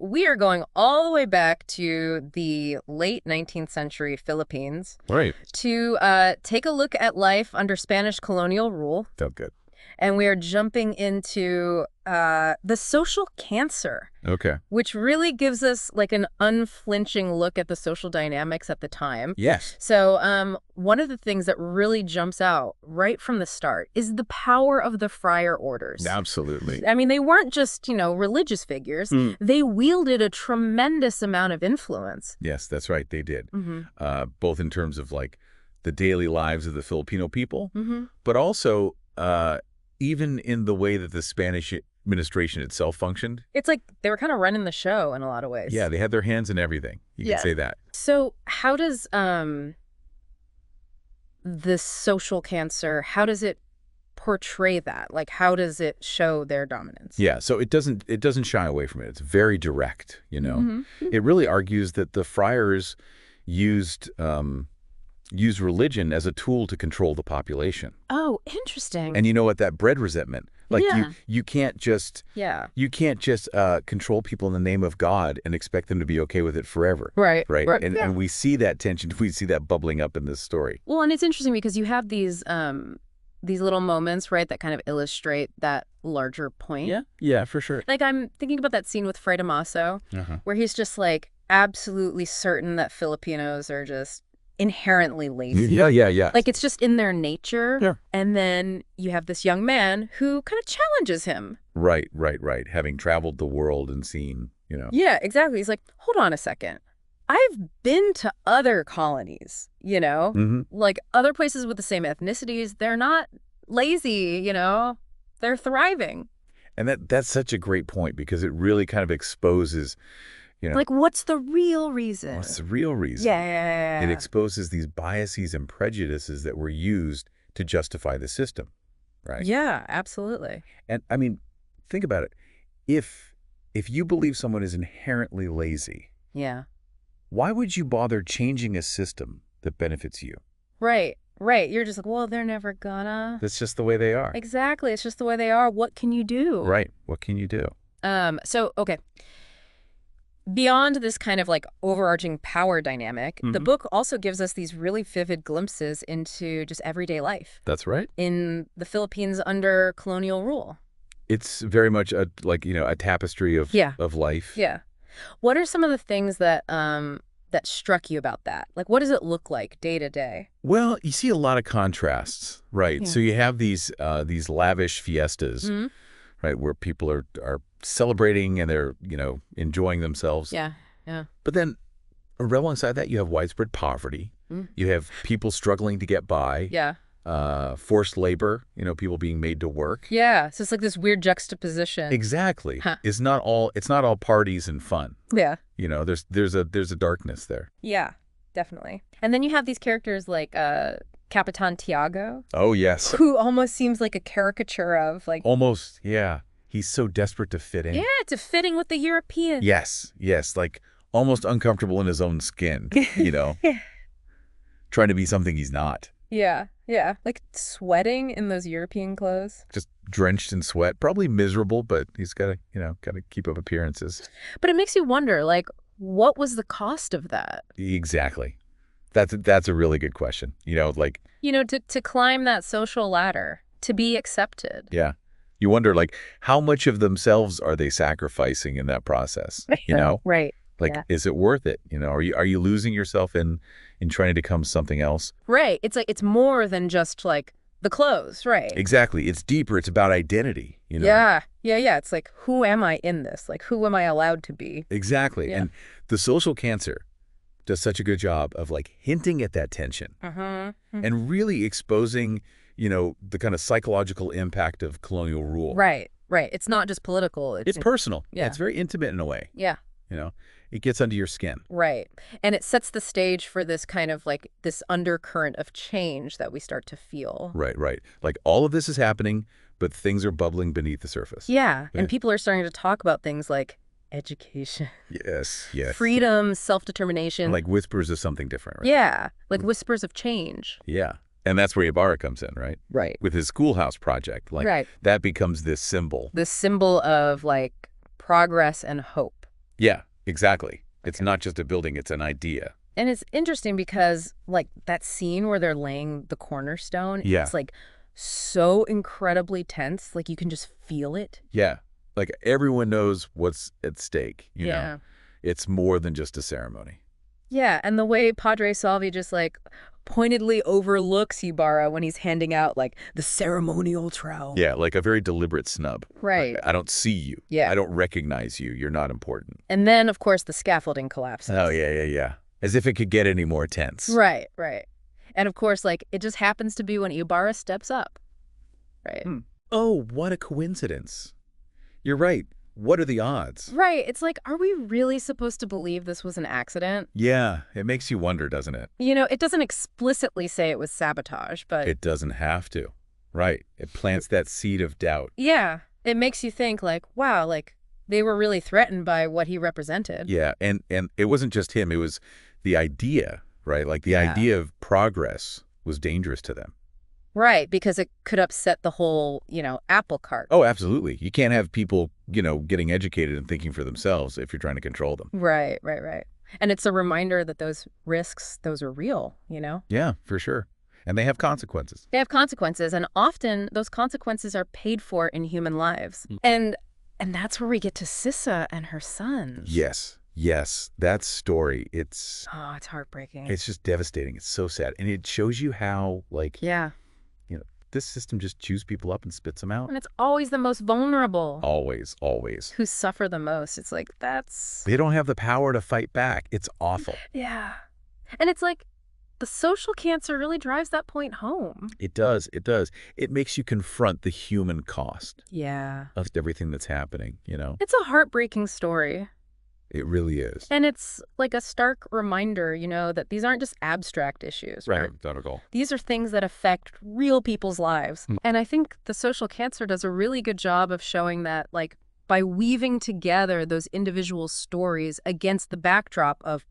We are going all the way back to the late 19th century Philippines Right. to take a look at life under Spanish colonial rule. Felt good. And we are jumping into the social cancer, Okay. which really gives us like an unflinching look at the social dynamics at the time. Yes. So one of the things that really jumps out right from the start is the power of the friar orders. Absolutely. I mean, they weren't just, religious figures. They wielded a tremendous amount of influence. Yes, that's right. They did. Mm-hmm. Both in terms of like the daily lives of the Filipino people, Mm-hmm. but also even in the way that the Spanish administration itself functioned. It's like they were kind of running the show in a lot of ways. Yeah, they had their hands in everything. You Yeah. could say that. So how does this social cancer, how does it portray that? Like, how does it show their dominance? Yeah, so it doesn't shy away from it. It's very direct, Mm-hmm. It really argues that the friars used religion as a tool to control the population. Oh, interesting. And you know what? That bred resentment. Like Yeah. you can't just Yeah. control people in the name of God and expect them to be okay with it forever. Right. Right. Right. And we see that tension. We see that bubbling up in this story. Well, and it's interesting because you have these little moments, right, that kind of illustrate that larger point. Yeah, for sure. Like I'm thinking about that scene with Fray Damaso, where he's just like absolutely certain that Filipinos are just inherently lazy. Yeah. Like it's just in their nature. Yeah. And then you have this young man who kind of challenges him. Right. Having traveled the world and seen, Yeah, exactly. He's like, hold on a second. I've been to other colonies, like other places with the same ethnicities. They're not lazy, they're thriving. And that's such a great point because it really kind of exposes, Like, what's the real reason? what's the real reason. Yeah. It exposes these biases and prejudices that were used to justify the system, right? Yeah, absolutely. And I mean, think about it. If you believe someone is inherently lazy, Yeah. why would you bother changing a system that benefits you? Right. You're just like, well, they're never gonna. That's just the way they are. Exactly. It's just the way they are. What can you do? Right. What can you do? Okay. Beyond this kind of like overarching power dynamic, the book also gives us these really vivid glimpses into just everyday life That's right. in the Philippines under colonial rule. It's very much a tapestry of life. Yeah. What are some of the things that that struck you about that? Like, what does it look like day to day? Well, you see a lot of contrasts, right? Yeah. So you have these lavish fiestas, right, where people are celebrating and they're, enjoying themselves. Yeah. But then alongside that, you have widespread poverty. You have people struggling to get by. Yeah. Forced labor, people being made to work. Yeah. So it's like this weird juxtaposition. Exactly. Huh. It's not all parties and fun. Yeah. There's a darkness there. Yeah, definitely. And then you have these characters like Capitan Tiago, Oh, yes. who almost seems like a caricature of like, Almost, yeah. He's so desperate to fit in. yeah, to fitting with the European. Yes, like almost uncomfortable in his own skin, Trying to be something he's not. Yeah. Like sweating in those European clothes. Just drenched in sweat, probably miserable, but he's got to keep up appearances. But it makes you wonder, like, what was the cost of that? Exactly. That's a really good question. To climb that social ladder, to be accepted. Yeah. You wonder, like, how much of themselves are they sacrificing in that process? Right. Like, Yeah. is it worth it? Are you losing yourself in trying to become something else? Right. It's like, it's more than just like the clothes, right? Exactly. It's deeper. It's about identity, Yeah. It's like, who am I in this? Like, who am I allowed to be? Exactly. Yeah. And the social cancer does such a good job of like hinting at that tension and really exposing, the kind of psychological impact of colonial rule. Right. It's not just political. It's personal. Yeah. It's very intimate in a way. Yeah. It gets under your skin. Right. And it sets the stage for this kind of like this undercurrent of change that we start to feel. Right. Like all of this is happening, but things are bubbling beneath the surface. Yeah. Yeah. And people are starting to talk about things like education, Yes. freedom, self-determination. Like whispers of something different, right? Yeah. Like whispers of change. Yeah. And that's where Ibarra comes in, right? Right. With his schoolhouse project. Like Right. that becomes this symbol. The symbol of like progress and hope. Yeah, exactly. It's not just a building, it's an idea. And it's interesting because, like, that scene where they're laying the cornerstone, Yeah. it's, like, so incredibly tense. Like, you can just feel it. Yeah. Like, everyone knows what's at stake, you Yeah. know? It's more than just a ceremony. Yeah, and the way Padre Salvi just, like, pointedly overlooks Ibarra when he's handing out, like, the ceremonial trowel. Yeah, like a very deliberate snub. Right. I don't see you. Yeah. I don't recognize you. You're not important. And then, of course, the scaffolding collapses. Oh, yeah. As if it could get any more tense. Right. And, of course, like, it just happens to be when Ibarra steps up. Right. Oh, what a coincidence. You're right. What are the odds? Right. It's like, are we really supposed to believe this was an accident? Yeah, it makes you wonder, doesn't it? You know, it doesn't explicitly say it was sabotage, but... It doesn't have to. Right. It plants that seed of doubt. Yeah. It makes you think, like, wow, like, they were really threatened by what he represented. Yeah, and it wasn't just him. It was the idea, right? Like, the idea of progress was dangerous to them. Right, because it could upset the whole, apple cart. Oh, absolutely. You can't have people, getting educated and thinking for themselves if you're trying to control them. Right. And it's a reminder that those risks, those are real, Yeah, for sure. And they have consequences. They have consequences, and often those consequences are paid for in human lives. And that's where we get to Sissa and her sons. Yes. That story, it's heartbreaking. It's just devastating. It's so sad. And it shows you how, like, yeah, this system just chews people up and spits them out. And it's always the most vulnerable. Always. Who suffer the most. It's like, that's... They don't have the power to fight back. It's awful. Yeah. And it's like, the social cancer really drives that point home. It does. It makes you confront the human cost. Yeah. Of everything that's happening, It's a heartbreaking story. It really is. And it's like a stark reminder, that these aren't just abstract issues. Right, not at all. These are things that affect real people's lives. And I think the social cancer does a really good job of showing that, like, by weaving together those individual stories against the backdrop of,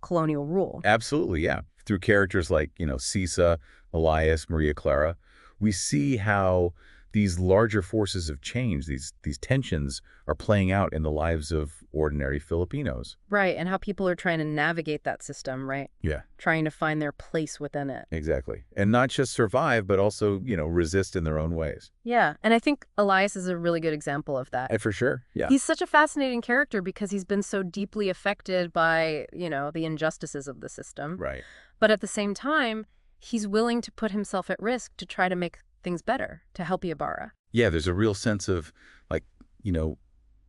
colonial rule. Absolutely, yeah. Through characters like, Sisa, Elias, Maria Clara, we see how these larger forces of change, these tensions, are playing out in the lives of ordinary Filipinos. Right, and how people are trying to navigate that system, right? Yeah. Trying to find their place within it. Exactly. And not just survive, but also, resist in their own ways. Yeah, and I think Elias is a really good example of that. For sure, yeah. He's such a fascinating character because he's been so deeply affected by, the injustices of the system. Right. But at the same time, he's willing to put himself at risk to try to make things better, to help Ibarra. Yeah, there's a real sense of, like,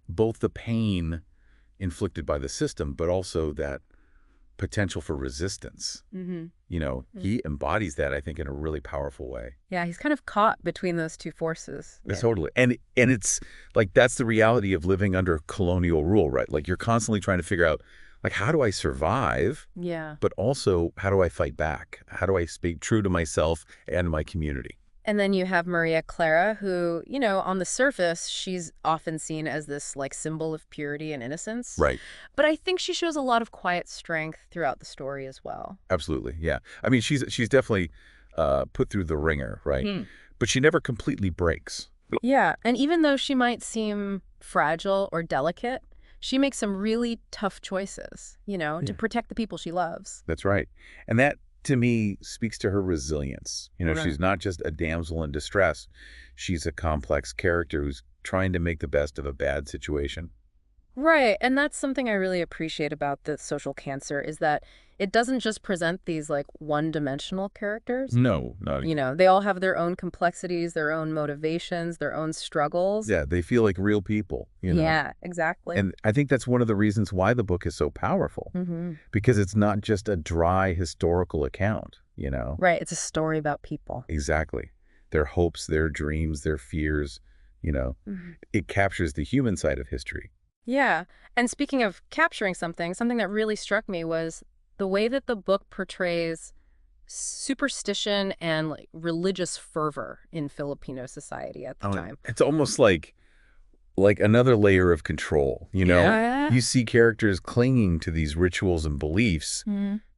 both the pain inflicted by the system, but also that potential for resistance. He embodies that, I think, in a really powerful way. Yeah, he's kind of caught between those two forces. Yeah. Totally. And it's like, that's the reality of living under colonial rule, right? Like, you're constantly trying to figure out, like, how do I survive? Yeah. But also, how do I fight back? How do I speak true to myself and my community? And then you have Maria Clara, who, on the surface, she's often seen as this, like, symbol of purity and innocence. Right. But I think she shows a lot of quiet strength throughout the story as well. Absolutely, yeah. I mean, she's definitely put through the ringer, right? But she never completely breaks. Yeah, and even though she might seem fragile or delicate, she makes some really tough choices, to protect the people she loves. That's right. And that, to me, speaks to her resilience. Right. She's not just a damsel in distress. She's a complex character who's trying to make the best of a bad situation. Right, and that's something I really appreciate about the social cancer, is that it doesn't just present these, like, one-dimensional characters. No, not they all have their own complexities, their own motivations, their own struggles. Yeah, they feel like real people. Yeah, exactly. And I think that's one of the reasons why the book is so powerful, because it's not just a dry historical account, Right, it's a story about people. Exactly. Their hopes, their dreams, their fears, It captures the human side of history. Yeah, and speaking of capturing something that really struck me was the way that the book portrays superstition and, like, religious fervor in Filipino society at the time. It's almost like another layer of control, Yeah. You see characters clinging to these rituals and beliefs,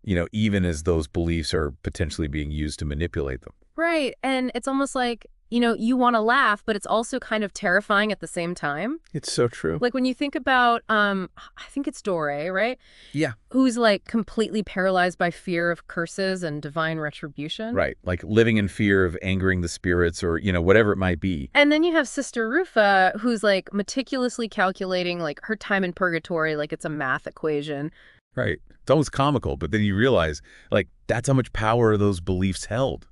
even as those beliefs are potentially being used to manipulate them. Right, and it's almost like you want to laugh, but it's also kind of terrifying at the same time. It's so true. Like when you think about, I think it's Dore, right? Yeah. Who's like completely paralyzed by fear of curses and divine retribution. Right. Like living in fear of angering the spirits or, whatever it might be. And then you have Sister Rufa, who's like meticulously calculating like her time in purgatory like it's a math equation. Right. It's almost comical, but then you realize, like, that's how much power those beliefs held,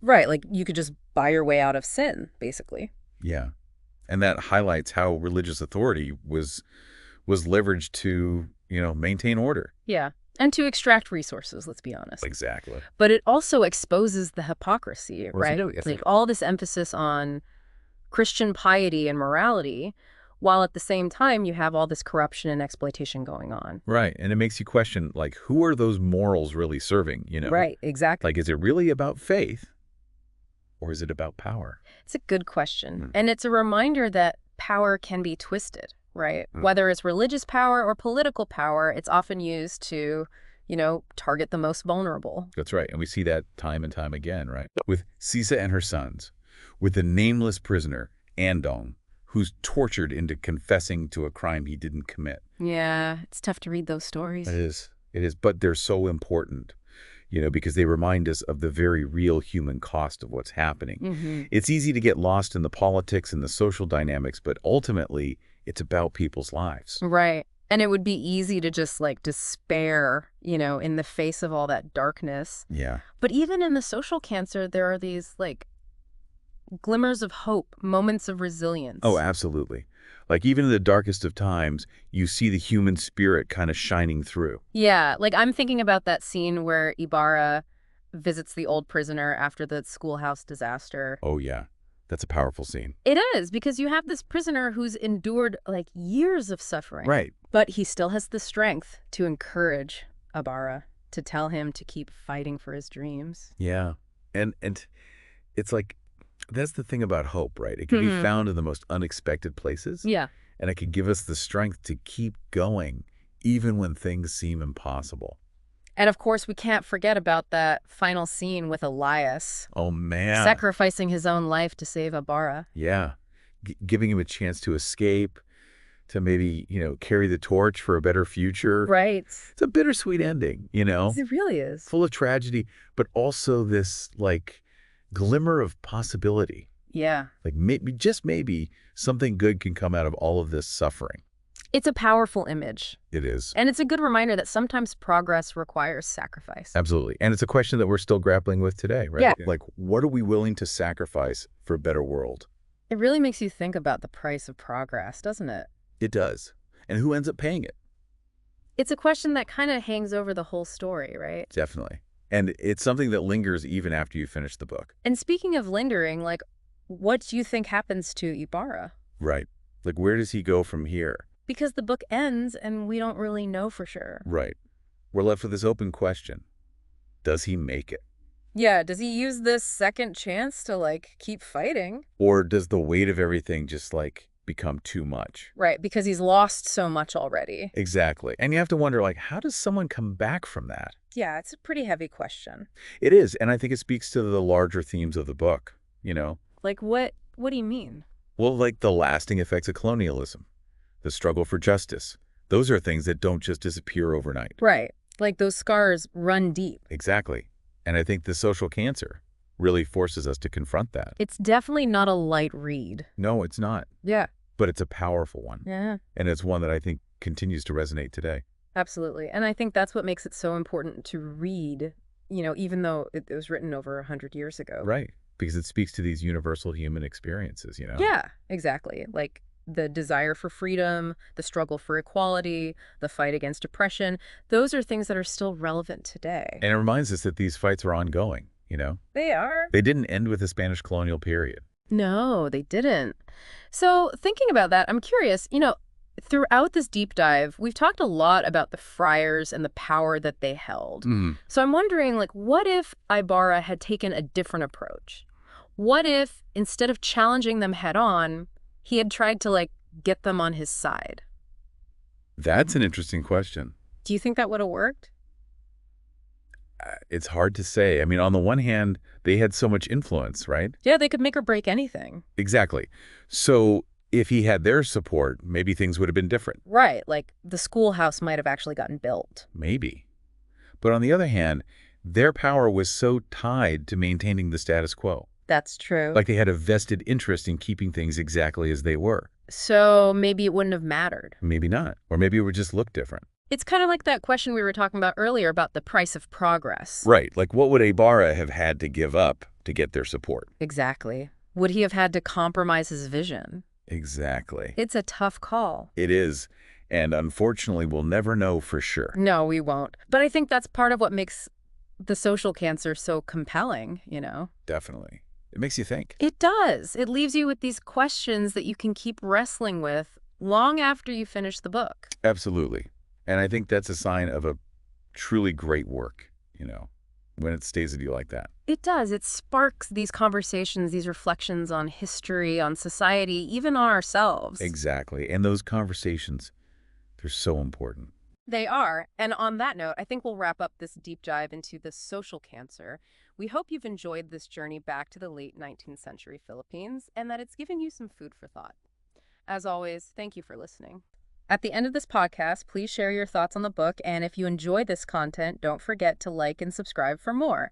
Right. Like you could just buy your way out of sin, basically. Yeah. And that highlights how religious authority was leveraged to, maintain order. Yeah. And to extract resources, let's be honest. Exactly. But it also exposes the hypocrisy, right? Yes. Like all this emphasis on Christian piety and morality, while at the same time you have all this corruption and exploitation going on. Right. And it makes you question, like, who are those morals really serving, Right, exactly. Like, is it really about faith or is it about power? It's a good question. And it's a reminder that power can be twisted, right? Whether it's religious power or political power, it's often used to, target the most vulnerable. That's right. And we see that time and time again, right? With Sisa and her sons, with the nameless prisoner, Andong, who's tortured into confessing to a crime he didn't commit. Yeah, it's tough to read those stories. It is. It is. But they're so important, because they remind us of the very real human cost of what's happening. It's easy to get lost in the politics and the social dynamics, but ultimately, it's about people's lives. Right. And it would be easy to just like despair, in the face of all that darkness. Yeah. But even in the social cancer, there are these like glimmers of hope, moments of resilience. Oh, absolutely. Like even in the darkest of times, you see the human spirit kind of shining through. Yeah, like I'm thinking about that scene where Ibarra visits the old prisoner after the schoolhouse disaster. Oh, yeah. That's a powerful scene. It is, because you have this prisoner who's endured like years of suffering. Right. But he still has the strength to encourage Ibarra, to tell him to keep fighting for his dreams. Yeah. And it's like, that's the thing about hope, right? It can be found in the most unexpected places. Yeah. And it can give us the strength to keep going, even when things seem impossible. And of course, we can't forget about that final scene with Elias. Oh, man. Sacrificing his own life to save Ibarra. Yeah. Giving him a chance to escape, to maybe, carry the torch for a better future. Right. It's a bittersweet ending, It really is. Full of tragedy, but also this, like, glimmer of possibility. Yeah. Like maybe something good can come out of all of this suffering. It's a powerful image. It is. And it's a good reminder that sometimes progress requires sacrifice. Absolutely. And it's a question that we're still grappling with today, right? Yeah. Like, what are we willing to sacrifice for a better world? It really makes you think about the price of progress, doesn't it? It does. And who ends up paying it? It's a question that kind of hangs over the whole story, right? Definitely. And it's something that lingers even after you finish the book. And speaking of lingering, like, what do you think happens to Ibarra? Right. Like, where does he go from here? Because the book ends and we don't really know for sure. Right. We're left with this open question. Does he make it? Yeah, does he use this second chance to, like, keep fighting? Or does the weight of everything just, like, become too much? Right, because he's lost so much already. Exactly. And you have to wonder, like, how does someone come back from that? Yeah, it's a pretty heavy question. It is. And I think it speaks to the larger themes of the book, Like, what do you mean? Well, like the lasting effects of colonialism, the struggle for justice. Those are things that don't just disappear overnight. Right. Like those scars run deep. Exactly. And I think the social cancer really forces us to confront that. It's definitely not a light read. No, it's not. Yeah. But it's a powerful one. Yeah. And it's one that I think continues to resonate today. Absolutely. And I think that's what makes it so important to read, even though it was written over 100 years ago. Right. Because it speaks to these universal human experiences, Yeah, exactly. Like the desire for freedom, the struggle for equality, the fight against oppression. Those are things that are still relevant today. And it reminds us that these fights are ongoing, They are. They didn't end with the Spanish colonial period. No, they didn't. So thinking about that, I'm curious, throughout this deep dive, we've talked a lot about the friars and the power that they held. So I'm wondering, like, what if Ibarra had taken a different approach? What if, instead of challenging them head on, he had tried to, like, get them on his side? That's an interesting question. Do you think that would have worked? It's hard to say. I mean, on the one hand, they had so much influence, right? Yeah, they could make or break anything. Exactly. So if he had their support, maybe things would have been different. Right, like the schoolhouse might have actually gotten built. Maybe. But on the other hand, their power was so tied to maintaining the status quo. That's true. Like they had a vested interest in keeping things exactly as they were. So maybe it wouldn't have mattered. Maybe not. Or maybe it would just look different. It's kind of like that question we were talking about earlier about the price of progress. Right. Like what would Ibarra have had to give up to get their support? Exactly. Would he have had to compromise his vision? Exactly. It's a tough call. It is. And unfortunately, we'll never know for sure. No, we won't. But I think that's part of what makes the social cancer so compelling, you know? Definitely. It makes you think. It does. It leaves you with these questions that you can keep wrestling with long after you finish the book. Absolutely. And I think that's a sign of a truly great work, when it stays with you like that. It does. It sparks these conversations, these reflections on history, on society, even on ourselves. Exactly. And those conversations, they're so important. They are. And on that note, I think we'll wrap up this deep dive into the social cancer. We hope you've enjoyed this journey back to the late 19th century Philippines and that it's given you some food for thought. As always, thank you for listening. At the end of this podcast, please share your thoughts on the book, and if you enjoy this content, don't forget to like and subscribe for more.